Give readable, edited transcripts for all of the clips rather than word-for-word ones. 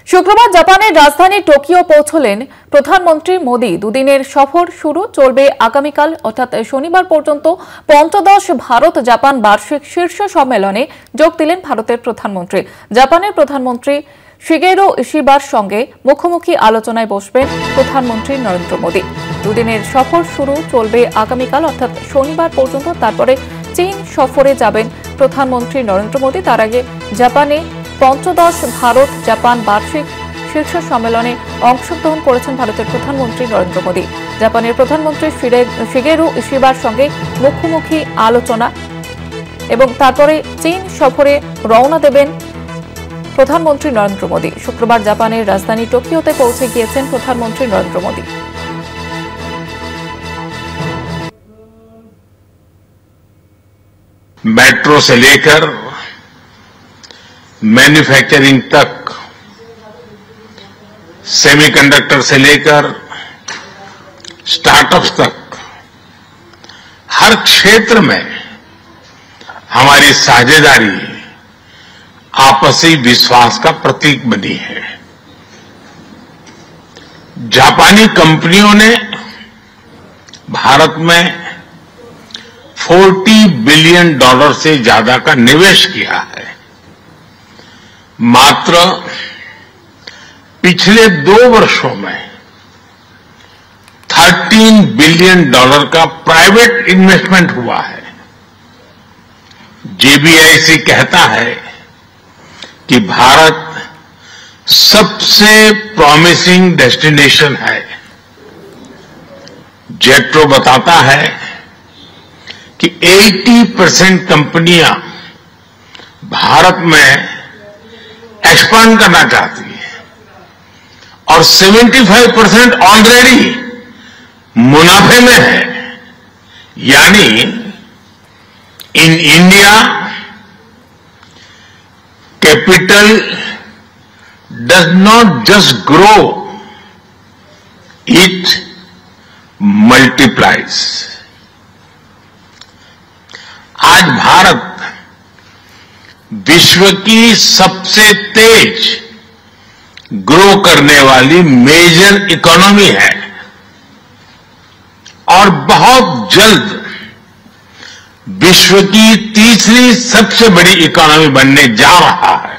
শুক্রবার জাপানের রাজধানী টোকিও পৌঁছলেন প্রধানমন্ত্রী মোদী। দুদিনের সফর শুরু চলবে আগামীকাল অর্থাৎ শনিবার পর্যন্ত। পঞ্চদশ ভারত জাপান বার্ষিক শীর্ষ সম্মেলনে যোগ দিলেন ভারতের প্রধানমন্ত্রী। জাপানের প্রধানমন্ত্রী শিগেরো ইশিবার সঙ্গে মুখোমুখি আলোচনায় বসবেন প্রধানমন্ত্রী নরেন্দ্র মোদী। দুদিনের সফর শুরু চলবে আগামীকাল অর্থাৎ শনিবার পর্যন্ত। তারপরে চীন সফরে যাবেন প্রধানমন্ত্রী নরেন্দ্র মোদী। তার আগে জাপানে পঞ্চদশ ভারত জাপান বার্ষিক শীর্ষ সম্মেলনে অংশগ্রহণ করেছেন ভারতের প্রধানমন্ত্রী নরেন্দ্র মোদী। জাপানের প্রধানমন্ত্রী শিগেরো ইশিবার সঙ্গে মুখোমুখি আলোচনা এবং তারপরে চীন সফরে রওনা দেবেন প্রধানমন্ত্রী নরেন্দ্র মোদী। শুক্রবার জাপানের রাজধানী টোকিওতে পৌঁছে গিয়েছেন প্রধানমন্ত্রী নরেন্দ্র মোদী। मेट्रो से लेकर मैन्युफैक्चरिंग तक, सेमीकंडक्टर से लेकर स्टार्टअप्स तक हर क्षेत्र में हमारी साझेदारी आपसी विश्वास का प्रतीक बनी है। जापानी कंपनियों ने भारत में $40 बिलियन से ज्यादा का निवेश किया है। मात्र पिछले 2 वर्षों में $13 बिलियन का प्राइवेट इन्वेस्टमेंट हुआ है। जेबीआईसी कहता है कि भारत सबसे प्रॉमिसिंग डेस्टिनेशन है। जेट्रो बताता है कि 80% कंपनियां भारत में एक्सपांड करना चाहती है और 75% ऑलरेडी मुनाफे में है। यानी in India capital does not just grow, it multiplies. आज भारत विश्व की सबसे तेज ग्रो करने वाली मेजर इकोनॉमी है और बहुत जल्द विश्व की तीसरी सबसे बड़ी इकोनॉमी बनने जा रहा है।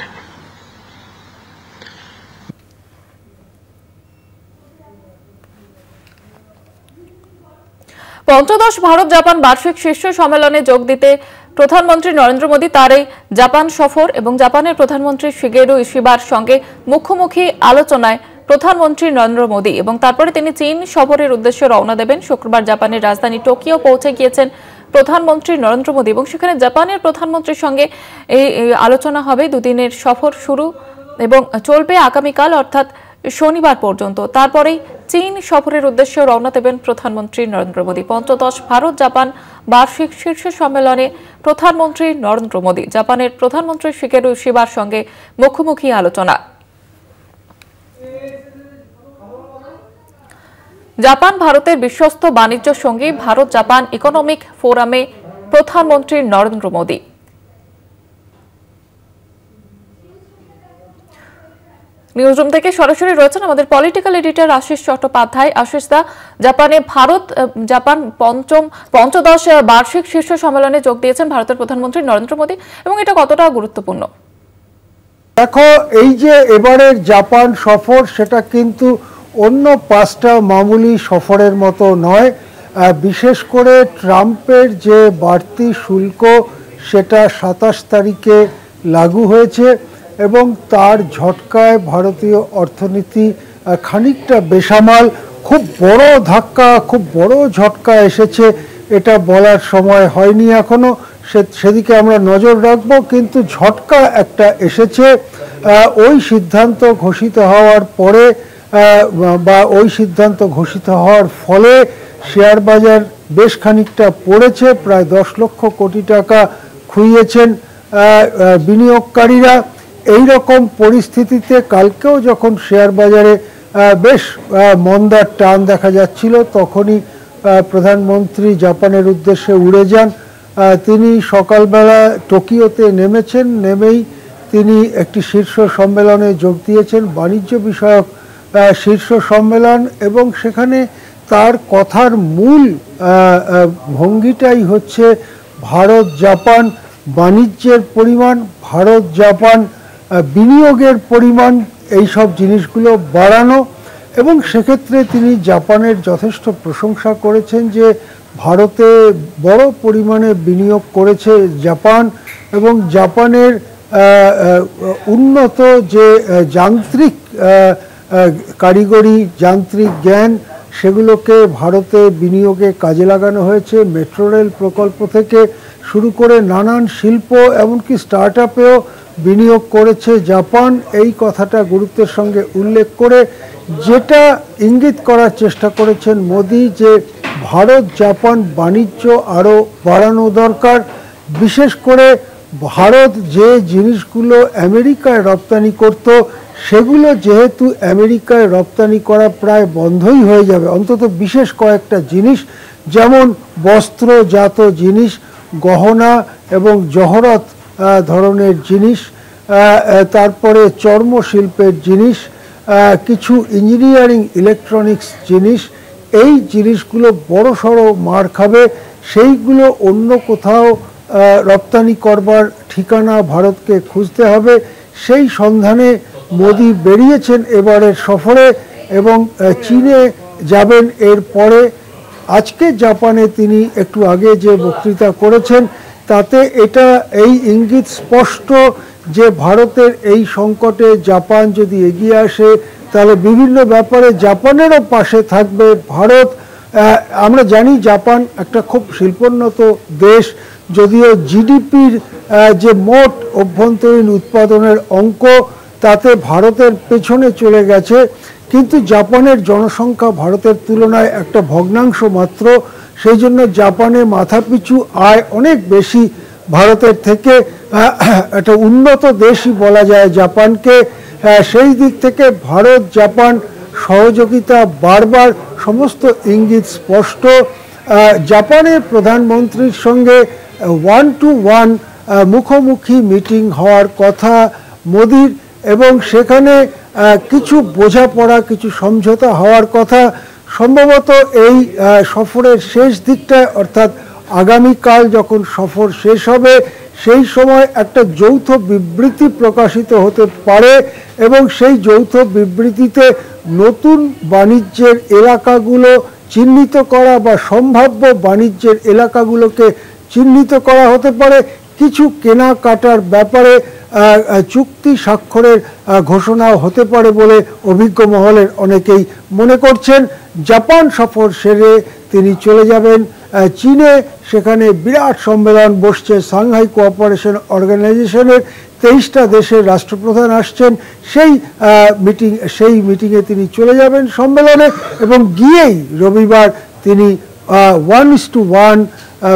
পঞ্চদশ ভারত জাপান বার্ষিক শীর্ষ সম্মেলনে যোগ দিতে প্রধানমন্ত্রী নরেন্দ্র মোদী তার এই জাপান সফর এবং জাপানের প্রধানমন্ত্রী শিগেরো ইশিবার সঙ্গে মুখোমুখি আলোচনায় প্রধানমন্ত্রী নরেন্দ্র মোদী এবং তারপরে তিনি চীন সফরের উদ্দেশ্যে রওনা দেবেন। শুক্রবার জাপানের রাজধানী টোকিও পৌঁছে গিয়েছেন প্রধানমন্ত্রী নরেন্দ্র মোদী এবং সেখানে জাপানের প্রধানমন্ত্রীর সঙ্গে এই আলোচনা হবে। দুদিনের সফর শুরু এবং চলবে আগামীকাল অর্থাৎ শনিবার পর্যন্ত। তারপরেই চীন সফরের উদ্দেশ্যে রওনা দেবেন প্রধানমন্ত্রী নরেন্দ্র মোদী। পঞ্চদশ ভারত জাপান বার্ষিক শীর্ষ সম্মেলনে প্রধানমন্ত্রী নরেন্দ্র মোদী জাপানের প্রধানমন্ত্রী শিগেরো ইশিবার সঙ্গে মুখোমুখি আলোচনা। জাপান ভারতের বিশ্বস্ত বাণিজ্য সঙ্গী ভারত জাপান ইকোনমিক ফোরামে প্রধানমন্ত্রী নরেন্দ্র মোদী। নিউজরুম থেকে সরাসরি রয়েছেন আমাদের পলিটিক্যাল এডিটর আশিস চট্টোপাধ্যায়। আশিস দা, জাপানে ভারত জাপান পঞ্চদশ বার্ষিক শীর্ষ সম্মেলনে যোগ দিয়েছেন ভারতের প্রধানমন্ত্রী নরেন্দ্র মোদী এবং এটা কতটা গুরুত্বপূর্ণ? দেখো, এই যে এবারের জাপান সফর সেটা কিন্তু অন্য 5টা মামুলি সফরের মতো নয়। বিশেষ করে ট্রাম্পের যে বাড়তি শুল্ক সেটা 27 তারিখে লাগু হয়েছে এবং তার ঝটকায় ভারতীয় অর্থনীতি খানিকটা বেসামাল। খুব বড় ধাক্কা, খুব বড় ঝটকা এসেছে এটা বলার সময় হয়নি এখনো, সেদিকে আমরা নজর রাখবো। কিন্তু ঝটকা একটা এসেছে। ওই সিদ্ধান্ত ঘোষিত হওয়ার পরে বা ওই সিদ্ধান্ত ঘোষিত হওয়ার ফলে শেয়ার বাজার বেশ খানিকটা পড়েছে। প্রায় 10 লক্ষ কোটি টাকা খুইয়েছেন বিনিয়োগকারীরা। এই রকম পরিস্থিতিতে কালকেও যখন শেয়ার বাজারে বেশ মন্দার টান দেখা যাচ্ছিল তখনই প্রধানমন্ত্রী জাপানের উদ্দেশ্যে উড়ে যান। তিনি সকালবেলা টোকিওতে নেমেছেন, নেমেই তিনি একটি শীর্ষ সম্মেলনে যোগ দিয়েছেন, বাণিজ্য বিষয়ক শীর্ষ সম্মেলন, এবং সেখানে তার কথার মূল ভঙ্গিটাই হচ্ছে ভারত জাপান বাণিজ্যের পরিমাণ, ভারত জাপান বিনিয়োগের পরিমাণ, এই সব জিনিসগুলো বাড়ানো। এবং সেক্ষেত্রে তিনি জাপানের যথেষ্ট প্রশংসা করেছেন যে ভারতে বড় পরিমাণে বিনিয়োগ করেছে জাপান, এবং জাপানের উন্নত যে যান্ত্রিক কারিগরি যান্ত্রিক জ্ঞান সেগুলোকে ভারতে বিনিয়োগে কাজে লাগানো হয়েছে। মেট্রো রেল প্রকল্প থেকে শুরু করে নানান শিল্প এমনকি স্টার্ট আপেও বিনিয়োগ করেছে জাপান। এই কথাটা গুরুত্বের সঙ্গে উল্লেখ করে যেটা ইঙ্গিত করার চেষ্টা করেছেন মোদি যে ভারত জাপান বাণিজ্য আরও বাড়ানো দরকার। বিশেষ করে ভারত যে জিনিসগুলো আমেরিকায় রপ্তানি করত সেগুলো যেহেতু আমেরিকায় রপ্তানি করা প্রায় বন্ধই হয়ে যাবে, অন্তত বিশেষ কয়েকটা জিনিস যেমন বস্ত্রজাত জিনিস, গহনা এবং জহরত ধরনের জিনিস, তারপরে চর্মশিল্পের জিনিস, কিছু ইঞ্জিনিয়ারিং ইলেকট্রনিক্স জিনিস, এই জিনিসগুলো বড় সড়ো মার খাবে। সেইগুলো অন্য কোথাও রপ্তানি করবার ঠিকানা ভারতকে খুঁজতে হবে। সেই সন্ধানে মোদি বেরিয়েছেন এবারের সফরে এবং চীনে যাবেন এর পরে। আজকে জাপানে তিনি একটু আগে যে বক্তৃতা করেছেন তাতে এটা এই ইঙ্গিত স্পষ্ট যে ভারতের এই সংকটে জাপান যদি এগিয়ে আসে তাহলে বিভিন্ন ব্যাপারে জাপানেরও পাশে থাকবে ভারত। আমরা জানি জাপান একটা খুব শিল্পোন্নত দেশ, যদিও জিডিপির যে মোট অভ্যন্তরীণ উৎপাদনের অঙ্ক তাতে ভারতের পেছনে চলে গেছে, কিন্তু জাপানের জনসংখ্যা ভারতের তুলনায় একটা ভগ্নাংশ মাত্র। সেই জন্য জাপানে মাথাপিছু আয় অনেক বেশি ভারতের থেকে, একটা উন্নত দেশই বলা যায় জাপানকে। সেই দিক থেকে ভারত জাপান সহযোগিতা বারবার, সমস্ত ইঙ্গিত স্পষ্ট। জাপানের প্রধানমন্ত্রীর সঙ্গে 1-to-1 মুখোমুখি মিটিং হওয়ার কথা মোদির, এবং সেখানে কিছু বোঝাপড়া কিছু সমঝোতা হওয়ার কথা। সম্ভবত এই সফরের শেষ দিকটায়, অর্থাৎ আগামীকাল যখন সফর শেষ হবে সেই সময় একটা যৌথ বিবৃতি প্রকাশিত হতে পারে, এবং সেই যৌথ বিবৃতিতে নতুন বাণিজ্যের এলাকাগুলো চিহ্নিত করা বা সম্ভাব্য বাণিজ্যের এলাকাগুলোকে চিহ্নিত করা হতে পারে। কিছু কেনাকাটার ব্যাপারে চুক্তি স্বাক্ষরের ঘোষণাও হতে পারে বলে অভিজ্ঞ মহলের অনেকেই মনে করছেন। জাপান সফর সেরে তিনি চলে যাবেন চীনে, সেখানে বিরাট সম্মেলন বসছে সাংহাই কোঅপারেশন অর্গানাইজেশনের, 23টা দেশের রাষ্ট্রপ্রধান আসছেন। সেই মিটিংয়ে তিনি চলে যাবেন সম্মেলনে, এবং গিয়েই রবিবার তিনি 1-to-1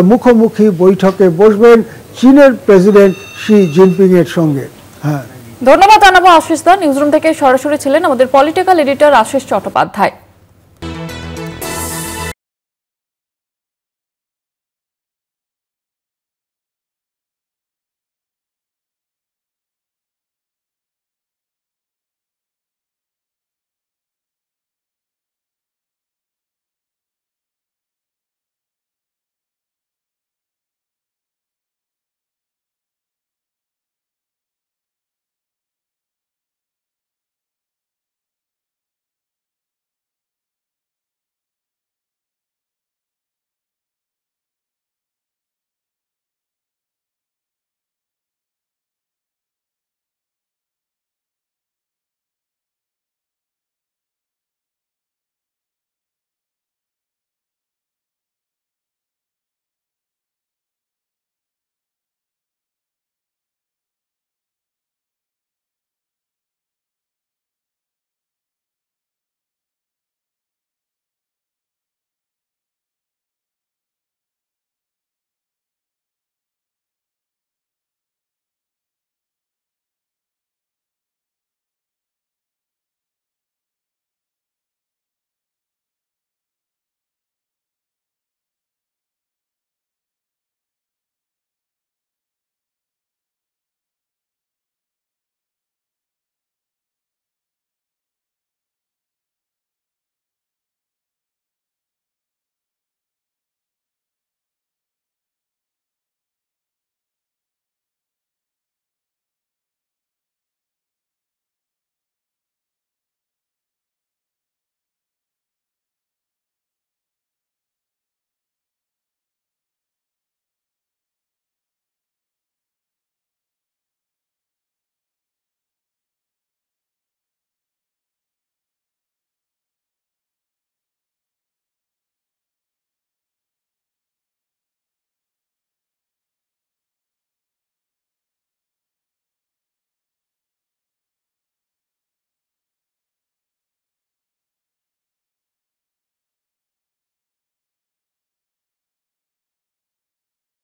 মুখোমুখি বৈঠকে বসবেন চীনের প্রেসিডেন্ট শি জিনপিং এর সঙ্গে। ধন্যবাদ জানাবো আশিস দা। নিউজরুম থেকে সরাসরি ছিলেন আমাদের পলিটিক্যাল এডিটর আশিস চট্টোপাধ্যায়।